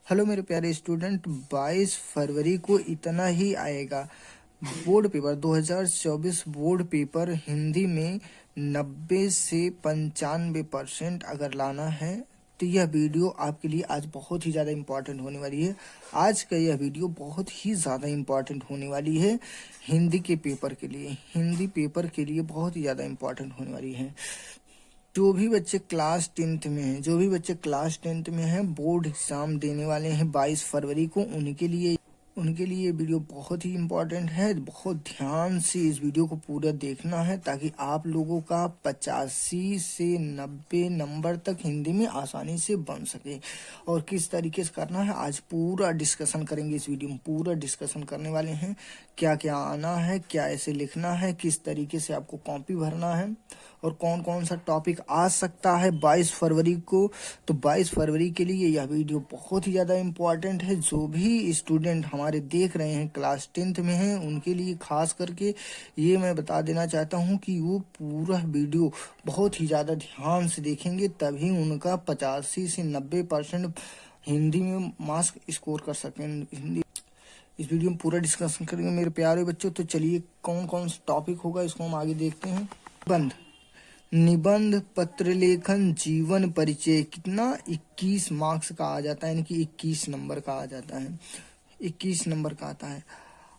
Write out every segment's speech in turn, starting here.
Hello मेरे प्यारे student, 22 फरवरी को इतना ही आएगा। Board paper 2024 board paper Hindi में 90 से 95% अगर लाना है तो यह वीडियो आपके लिए आज बहुत ही ज़्यादा इम्पोर्टेंट होने वाली है। आज का यह वीडियो बहुत ही ज़्यादा इम्पोर्टेंट होने वाली है हिंदी के पेपर के लिए। हिंदी पेपर के लिए बहुत ही ज़्यादा इम्पोर्टेंट होने वाली है। जो भी बच्चे क्लास 10th में हैं, जो भी बच्चे क्लास 10th में हैं, बोर्ड एग्जाम देने वाले हैं 22 फरवरी को, उनके लिए ये वीडियो बहुत ही इम्पोर्टेंट है। बहुत ध्यान से इस वीडियो को पूरा देखना है ताकि आप लोगों का 85 से 90 नंबर तक हिंदी में आसानी से बन सके। और किस तरीके से करना है आज पूरा डिस्कशन करेंगे। इस वीडियो में पूरा डिस्कशन करने वाले हैं, क्या क्या आना है, क्या ऐसे लिखना है, किस तरीके से आपको कॉपी भरना है और कौन कौन सा टॉपिक आ सकता है 22 फरवरी को। तो 22 फरवरी के लिए यह वीडियो बहुत ही ज़्यादा इम्पोर्टेंट है। जो भी स्टूडेंट हमारे देख रहे हैं क्लास 10th में हैं, उनके लिए खास करके ये मैं बता देना चाहता हूँ कि वो पूरा वीडियो बहुत ही ज़्यादा ध्यान से देखेंगे, तभी उनका 85 से 90% हिंदी में मार्क्स स्कोर कर सकें। हिंदी इस वीडियो में पूरा डिस्कशन करेंगे मेरे प्यारे बच्चों। तो चलिए कौन कौन सा टॉपिक होगा इसको हम आगे देखते हैं। निबंध, पत्र लेखन, जीवन परिचय कितना 21 मार्क्स का आ जाता है, यानी कि 21 नंबर का आ जाता है, 21 नंबर का आता है।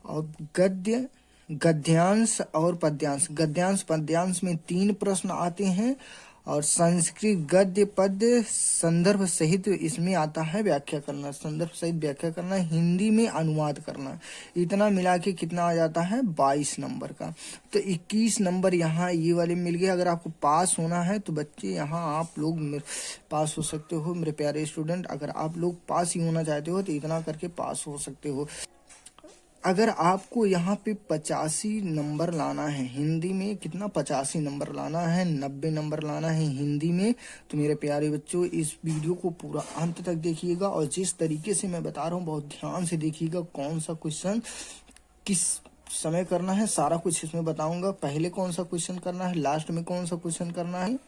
और गद्य, गद्यांश और पद्यांश। गद्यांश पद्यांश में 3 प्रश्न आते हैं और संस्कृत गद्य पद्य संदर्भ सहित इसमें आता है व्याख्या करना, संदर्भ सहित व्याख्या करना, हिंदी में अनुवाद करना। इतना मिला के कितना आ जाता है 22 नंबर का। तो 21 नंबर यहाँ ये वाले मिल गए। अगर आपको पास होना है तो बच्चे यहाँ आप लोग पास हो सकते हो मेरे प्यारे स्टूडेंट। अगर आप लोग पास ही होना चाहते हो तो इतना करके पास हो सकते हो। अगर आपको यहाँ पे 85 नंबर लाना है हिंदी में, कितना 85 नंबर लाना है, 90 नंबर लाना है हिंदी में, तो मेरे प्यारे बच्चों इस वीडियो को पूरा अंत तक देखिएगा। और जिस तरीके से मैं बता रहा हूँ बहुत ध्यान से देखिएगा, कौन सा क्वेश्चन किस समय करना है सारा कुछ इसमें बताऊंगा। पहले कौन सा क्वेश्चन करना है, लास्ट में कौन सा क्वेश्चन करना है।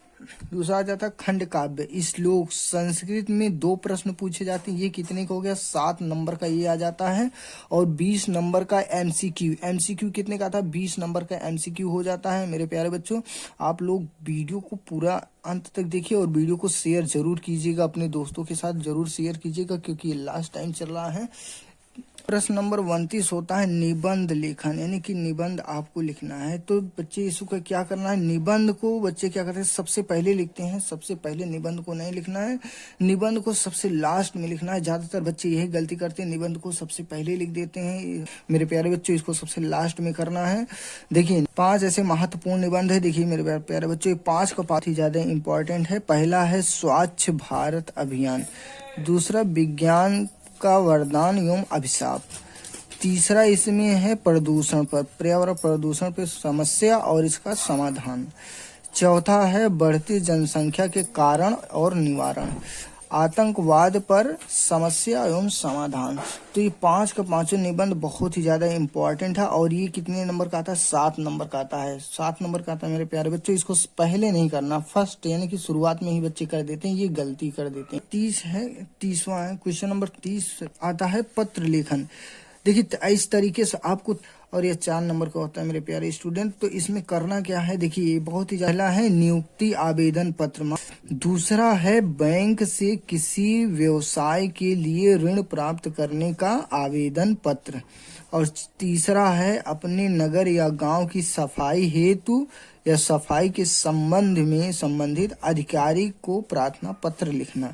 दूसरा आ जाता है खंड काव्य, श्लोक। संस्कृत में 2 प्रश्न पूछे जाते हैं, ये कितने का हो गया 7 नंबर का ये आ जाता है। और 20 नंबर का एमसीक्यू, एमसीक्यू कितने का था 20 नंबर का एमसीक्यू हो जाता है। मेरे प्यारे बच्चों आप लोग वीडियो को पूरा अंत तक देखिए और वीडियो को शेयर जरूर कीजिएगा, अपने दोस्तों के साथ जरूर शेयर कीजिएगा क्योंकि ये लास्ट टाइम चल रहा है। प्रश्न नंबर 29 होता है निबंध लेखन, यानी कि निबंध आपको लिखना है। तो बच्चे इसको क्या करना है, निबंध को बच्चे क्या करते हैं सबसे पहले लिखते हैं। सबसे पहले निबंध को नहीं लिखना है, निबंध को सबसे लास्ट में लिखना है। ज्यादातर बच्चे यही गलती करते हैं, निबंध को सबसे पहले लिख देते हैं। मेरे प्यारे बच्चों इसको सबसे लास्ट में करना है। देखिए 5 ऐसे महत्वपूर्ण निबंध है। देखिए मेरे प्यारे बच्चों 5 का बहुत ही ज्यादा इंपॉर्टेंट है। पहला है स्वच्छ भारत अभियान, दूसरा विज्ञान का वरदान एवं अभिशाप, तीसरा इसमें है प्रदूषण पर, पर्यावरण प्रदूषण पर समस्या और इसका समाधान, चौथा है बढ़ती जनसंख्या के कारण और निवारण, आतंकवाद पर समस्या एवं समाधान। तो ये 5 का 5 निबंध बहुत ही ज्यादा इंपॉर्टेंट है। और ये कितने नंबर का आता है 7 नंबर का आता है, 7 नंबर का आता है मेरे प्यारे बच्चों। इसको पहले नहीं करना, फर्स्ट यानी कि शुरुआत में ही बच्चे कर देते हैं, ये गलती कर देते हैं। 30वां है क्वेश्चन नंबर 30 आता है पत्र लेखन। देखिए इस तरीके से आपको, और ये 4 नंबर का होता है मेरे प्यारे स्टूडेंट। तो इसमें करना क्या है, देखिए बहुत ही पहला है नियुक्ति आवेदन पत्र, दूसरा है बैंक से किसी व्यवसाय के लिए ऋण प्राप्त करने का आवेदन पत्र, और तीसरा है अपने नगर या गांव की सफाई हेतु या सफाई के संबंध में संबंधित अधिकारी को प्रार्थना पत्र लिखना।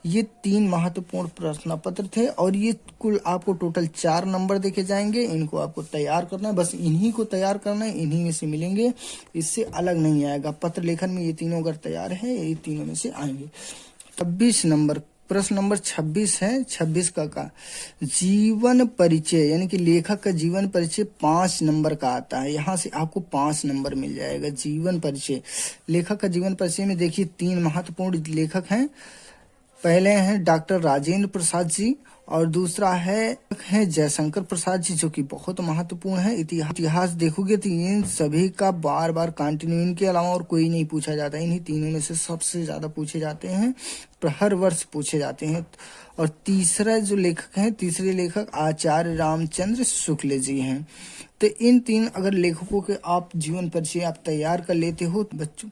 ये 3 महत्वपूर्ण प्रार्थना पत्र थे और ये कुल आपको टोटल 4 नंबर देखे जाएंगे। इनको आपको तैयार करना है, बस इन्हीं को तैयार करना है, इन्हीं में से मिलेंगे, इससे अलग नहीं आएगा। पत्र लेखन में ये तीनों अगर तैयार है ये तीनों में से आएंगे। 26 नंबर प्रश्न नंबर 26 है। 26 का जीवन परिचय, यानी कि लेखक का जीवन परिचय 5 नंबर का आता है। यहाँ से आपको 5 नंबर मिल जाएगा। जीवन परिचय, लेखक का जीवन परिचय में देखिए 3 महत्वपूर्ण लेखक हैं। पहले हैं डॉक्टर राजेंद्र प्रसाद जी और दूसरा है जयशंकर प्रसाद जी, जो कि बहुत महत्वपूर्ण है। इतिहास देखोगे तो इन सभी का बार बार कंटिन्यू, इनके अलावा और कोई नहीं पूछा जाता। इन्हीं तीनों में से सबसे ज्यादा पूछे जाते हैं, हर वर्ष पूछे जाते हैं। और तीसरा जो लेखक है, तीसरे लेखक आचार्य रामचंद्र शुक्ल जी हैं। तो इन तीन अगर लेखकों के आप जीवन परिचय आप तैयार कर लेते हो तो बच्चों,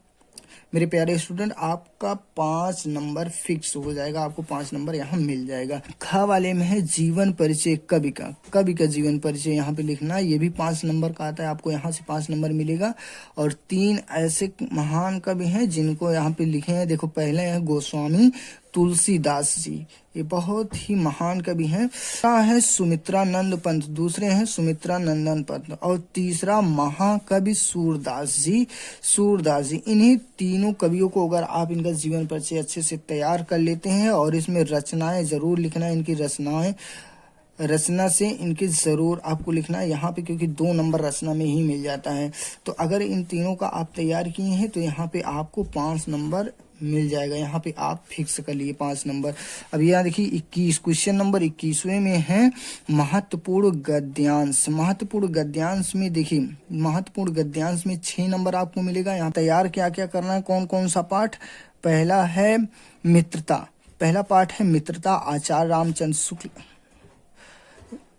मेरे प्यारे स्टूडेंट, आपका 5 नंबर फिक्स हो जाएगा, आपको 5 नंबर यहाँ मिल जाएगा। ख वाले में है जीवन परिचय कवि का, कवि का जीवन परिचय यहाँ पे लिखना, ये भी 5 नंबर का आता है, आपको यहाँ से 5 नंबर मिलेगा। और 3 ऐसे महान कवि हैं जिनको यहाँ पे लिखे हैं, देखो पहले है गोस्वामी तुलसीदास जी, ये बहुत ही महान कवि हैं। है सुमित्रानंद पंत, दूसरे हैं सुमित्रा नंदन पंत, और तीसरा महाकवि सूरदास जी, सूरदास जी। इन्हीं तीनों कवियों को अगर आप इनका जीवन परिचय अच्छे से तैयार कर लेते हैं, और इसमें रचनाएं जरूर लिखना, इनकी रचना से इनके जरूर आपको लिखना है यहाँ पे, क्योंकि 2 नंबर रचना में ही मिल जाता है। तो अगर इन तीनों का आप तैयार किए हैं तो यहाँ पे आपको 5 नंबर मिल जाएगा, यहाँ पे आप फिक्स कर लिए 5 नंबर। अब यहाँ देखिए 21 क्वेश्चन नंबर 21वें में है महत्वपूर्ण गद्यांश। महत्वपूर्ण गद्यांश में देखिए, महत्वपूर्ण गद्यांश में 6 नंबर आपको मिलेगा। यहाँ तैयार क्या क्या करना है, कौन कौन सा पाठ। पहला है मित्रता, पहला पाठ है मित्रता, आचार्य रामचंद्र शुक्ल,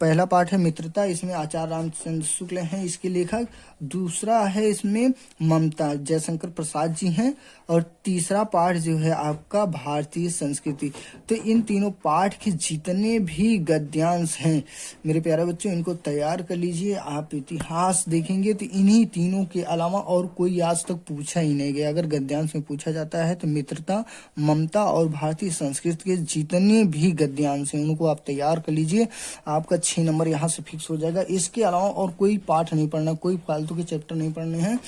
पहला पाठ है मित्रता, इसमें आचार्य रामचंद्र शुक्ल हैं इसके लेखक। दूसरा है इसमें ममता, जयशंकर प्रसाद जी हैं। और तीसरा पाठ जो है आपका भारतीय संस्कृति। तो इन तीनों पाठ के जितने भी गद्यांश हैं मेरे प्यारे बच्चों, इनको तैयार कर लीजिए। आप इतिहास देखेंगे तो इन्हीं तीनों के अलावा और कोई आज तक पूछा ही नहीं गया। अगर गद्यांश में पूछा जाता है तो मित्रता, ममता और भारतीय संस्कृति के जितने भी गद्यांश हैं उनको आप तैयार कर लीजिए, आपका 6 नंबर यहाँ से फिक्स हो जाएगा। इसके अलावा और कोई पाठ नहीं पढ़ना, कोई फालतू के चैप्टर नहीं पढ़ने हैं,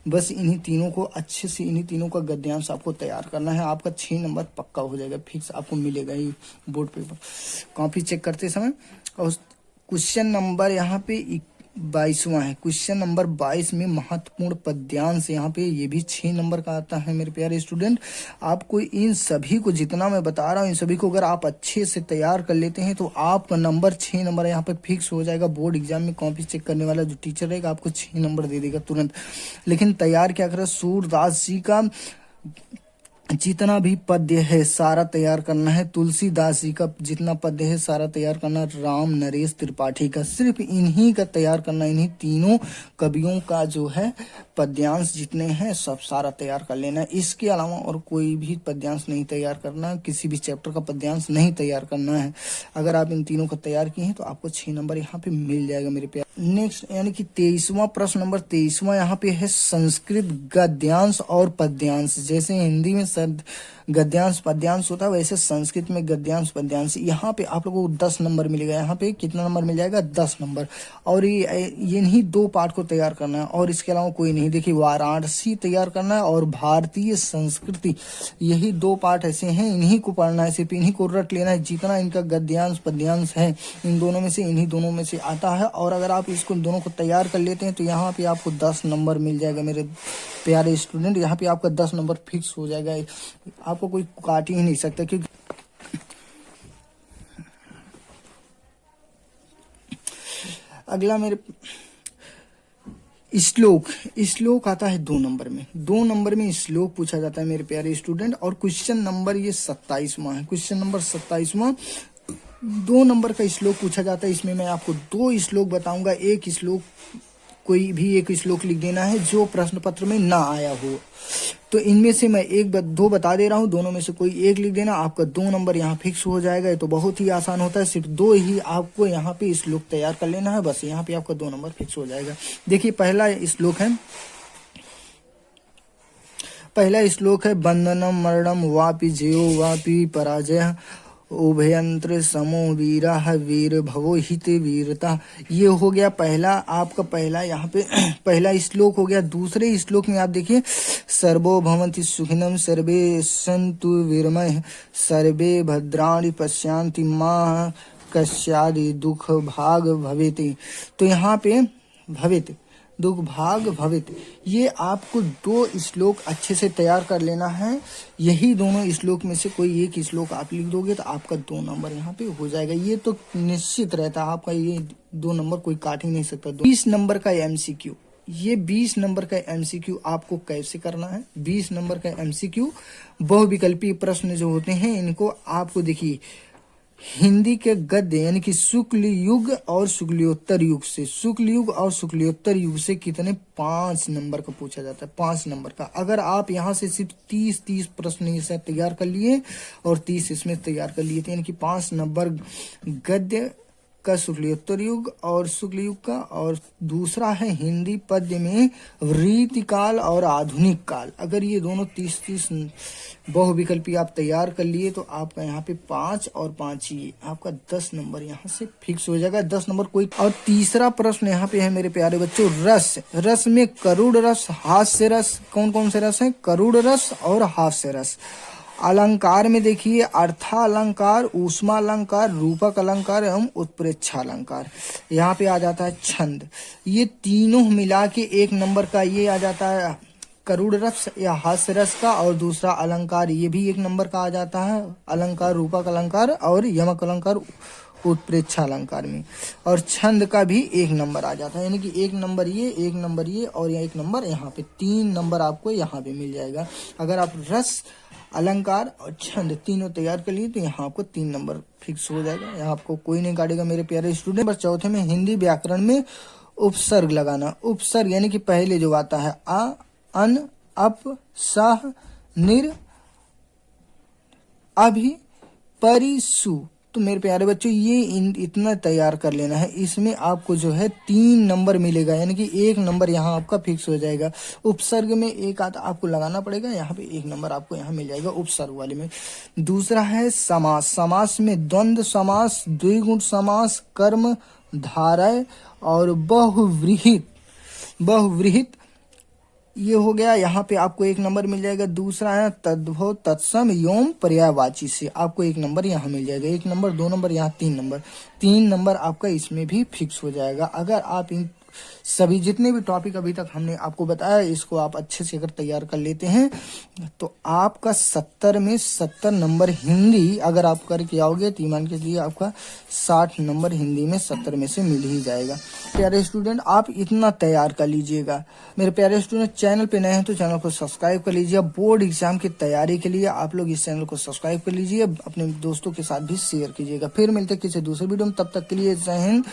बस इन्हीं तीनों को अच्छे से, इन्हीं तीनों का गद्यांश आपको तैयार करना है। आपका 6 नंबर पक्का हो जाएगा, फिक्स आपको मिलेगा ही बोर्ड पेपर कॉपी चेक करते समय। और क्वेश्चन नंबर यहाँ पे 22वां है, क्वेश्चन नंबर 22 में महत्वपूर्ण पद्यांश, यहाँ पे ये भी 6 नंबर का आता है मेरे प्यारे स्टूडेंट। आपको इन सभी को जितना मैं बता रहा हूँ, इन सभी को अगर आप अच्छे से तैयार कर लेते हैं तो आपका नंबर 6 नंबर यहाँ पे फिक्स हो जाएगा। बोर्ड एग्जाम में कॉपी चेक करने वाला जो टीचर रहेगा आपको 6 नंबर दे देगा तुरंत। लेकिन तैयार क्या करें, सूरदास जी का जितना भी पद्य है सारा तैयार करना है, तुलसीदास जी का जितना पद्य है सारा तैयार करना, राम नरेश त्रिपाठी का सिर्फ इन्हीं का तैयार करना। इन्हीं तीनों कवियों का जो है पद्यांश जितने हैं सब सारा तैयार कर लेना है। इसके अलावा और कोई भी पद्यांश नहीं तैयार करना, किसी भी चैप्टर का पद्यांश नहीं तैयार करना है। अगर आप इन तीनों का तैयार किए हैं तो आपको 6 नंबर यहाँ पे मिल जाएगा मेरे प्यार। नेक्स्ट यानी कि 23वां प्रश्न नंबर 23वां यहाँ पे है संस्कृत गद्यांश और पद्यांश। जैसे हिंदी में गद्यांश पद्यांश होता है, वैसे संस्कृत में गद्यांश पद्यांश। यहाँ पे आप लोगों को 10 नंबर मिलेगा। यहाँ पे कितना नंबर मिल जाएगा, 10 नंबर। और ये इन्हीं 2 पाठ को तैयार करना है और इसके अलावा कोई नहीं। देखिए वाराणसी तैयार करना है और भारतीय संस्कृति, यही 2 पाठ ऐसे हैं, इन्हीं को पढ़ना है, सिर्फ इन्हीं को रट लेना है। जितना इनका गद्यांश पद्यांश है इन दोनों में से, इन्हीं दोनों में से आता है। और अगर आप इसको दोनों को तैयार कर लेते हैं तो यहाँ पे आपको 10 नंबर मिल जाएगा मेरे प्यारे स्टूडेंट। यहाँ पे आपका 10 नंबर फिक्स हो जाएगा, आपको कोई काट ही नहीं सकता। क्योंकि अगला मेरे श्लोक आता है 2 नंबर में। 2 नंबर में श्लोक पूछा जाता है मेरे प्यारे स्टूडेंट। और क्वेश्चन नंबर ये 27वां है, क्वेश्चन नंबर 27वां 2 नंबर का श्लोक पूछा जाता है। इसमें मैं आपको 2 श्लोक बताऊंगा, एक श्लोक कोई भी एक श्लोक लिख देना है जो प्रश्न पत्र में ना आया हो। तो इनमें से मैं 2 बता दे रहा हूँ, दोनों में से कोई एक लिख देना, आपका 2 नंबर यहाँ फिक्स हो जाएगा। ये तो बहुत ही आसान होता है, सिर्फ 2 ही आपको यहाँ पे श्लोक तैयार कर लेना है, बस यहाँ पे आपका 2 नंबर फिक्स हो जाएगा। देखिए पहला श्लोक है बंधनम मरणम वापि जयो वापि पराजय उभयंत्र समो वीरा वीर भवो हित वीरता। ये हो गया पहला, आपका पहला यहाँ पे पहला श्लोक हो गया। दूसरे श्लोक में आप देखिए सर्वो भवन्ति सुखिनम सर्वे सन्तु वीरमय सर्वे भद्राणि पश्यन्ति मा कस्यादि दुख भाग भवेति। तो यहाँ पे भवेति दुग्भाग भवित। ये आपको 2 श्लोक अच्छे से तैयार कर लेना है। यही दोनों श्लोक में से कोई एक श्लोक आप लिख दोगे तो आपका 2 नंबर यहाँ पे हो जाएगा। ये तो निश्चित रहता है, आपका ये 2 नंबर कोई काट ही नहीं सकता। 20 नंबर का MCQ, ये 20 नंबर का MCQ आपको कैसे करना है। 20 नंबर का MCQ बहुविकल्पी प्रश्न जो होते हैं इनको आपको देखिए हिंदी के गद्य यानी कि शुक्ल युग और शुक्लियोत्तर युग से, शुक्ल युग और शुक्लियोत्तर युग से कितने 5 नंबर का पूछा जाता है, 5 नंबर का। अगर आप यहाँ से सिर्फ 30 प्रश्न इसे तैयार कर लिए और 30 इसमें तैयार कर लिए थे, यानी कि 5 नंबर गद्य का शुक्लियोत्तर युग और शुक्ल युग का, और दूसरा है हिंदी पद्य में रीतिकाल और आधुनिक काल। अगर ये दोनों 30 बहुविकल्पी आप तैयार कर लिए तो आपका यहाँ पे 5 और 5 ये आपका 10 नंबर यहाँ से फिक्स हो जाएगा। 10 नंबर कोई। और तीसरा प्रश्न यहाँ पे है मेरे प्यारे बच्चों, रस। रस में करुड़ रस, हास्य रस। कौन कौन से रस हैं? करुड़ रस और हास्य रस। अलंकार में देखिए अर्थालंकार, ऊष्मा अलंकार, रूपक अलंकार एवं उत्प्रेक्षा अलंकार। यहाँ पे आ जाता है छंद। ये तीनों मिला के 1 नंबर का ये आ जाता है करुड़ रस या हास्य रस का, और दूसरा अलंकार ये भी 1 नंबर का आ जाता है। अलंकार रूपक अलंकार और यमक अलंकार उत्प्रेक्षा अलंकार में। और छंद का भी 1 नंबर आ जाता है, यानी कि 1 नंबर ये, 1 नंबर ये और 1 नंबर यहाँ पे, 3 नंबर आपको यहाँ पे मिल जाएगा। अगर आप रस, अलंकार और छंद तीनों तैयार कर लिए तो यहाँ आपको 3 नंबर फिक्स हो जाएगा। यहाँ आपको कोई नहीं काटेगा मेरे प्यारे स्टूडेंट। नंबर चौथे में हिंदी व्याकरण में उपसर्ग लगाना। उपसर्ग यानी कि पहले जो आता है आ, अन, अप, सह, निर, अभि, परि, सु। तो मेरे प्यारे बच्चों ये इतना तैयार कर लेना है। इसमें आपको जो है 3 नंबर मिलेगा, यानी कि 1 नंबर यहाँ आपका फिक्स हो जाएगा। उपसर्ग में एक आधा आपको लगाना पड़ेगा, यहाँ पे 1 नंबर आपको यहाँ मिल जाएगा उपसर्ग वाले में। दूसरा है समास। समास में द्वंद्व समास, द्विगुण समास, कर्म धारय और बहुव्रीहित। बहुव्रीहित ये हो गया, यहाँ पे आपको 1 नंबर मिल जाएगा। दूसरा है तद्भव, तत्सम, योम, पर्यायवाची से आपको 1 नंबर यहाँ मिल जाएगा। 1 नंबर, 2 नंबर, यहाँ 3 नंबर। 3 नंबर आपका इसमें भी फिक्स हो जाएगा। अगर आप इन सभी जितने भी टॉपिक अभी तक हमने आपको बताया इसको आप अच्छे से अगर तैयार कर लेते हैं तो आपका 70 में 70 नंबर हिंदी अगर आप करके आओगे तो ईमान के लिए आपका 60 नंबर हिंदी में 70 में से मिल ही जाएगा। प्यारे स्टूडेंट आप इतना तैयार कर लीजिएगा। मेरे प्यारे स्टूडेंट चैनल पे नए हैं तो चैनल को सब्सक्राइब कर लीजिए। बोर्ड एग्जाम की तैयारी के लिए आप लोग इस चैनल को सब्सक्राइब कर लीजिए, अपने दोस्तों के साथ भी शेयर कीजिएगा। फिर मिलते किसी दूसरे वीडियो में, तब तक के लिए जय हिंद।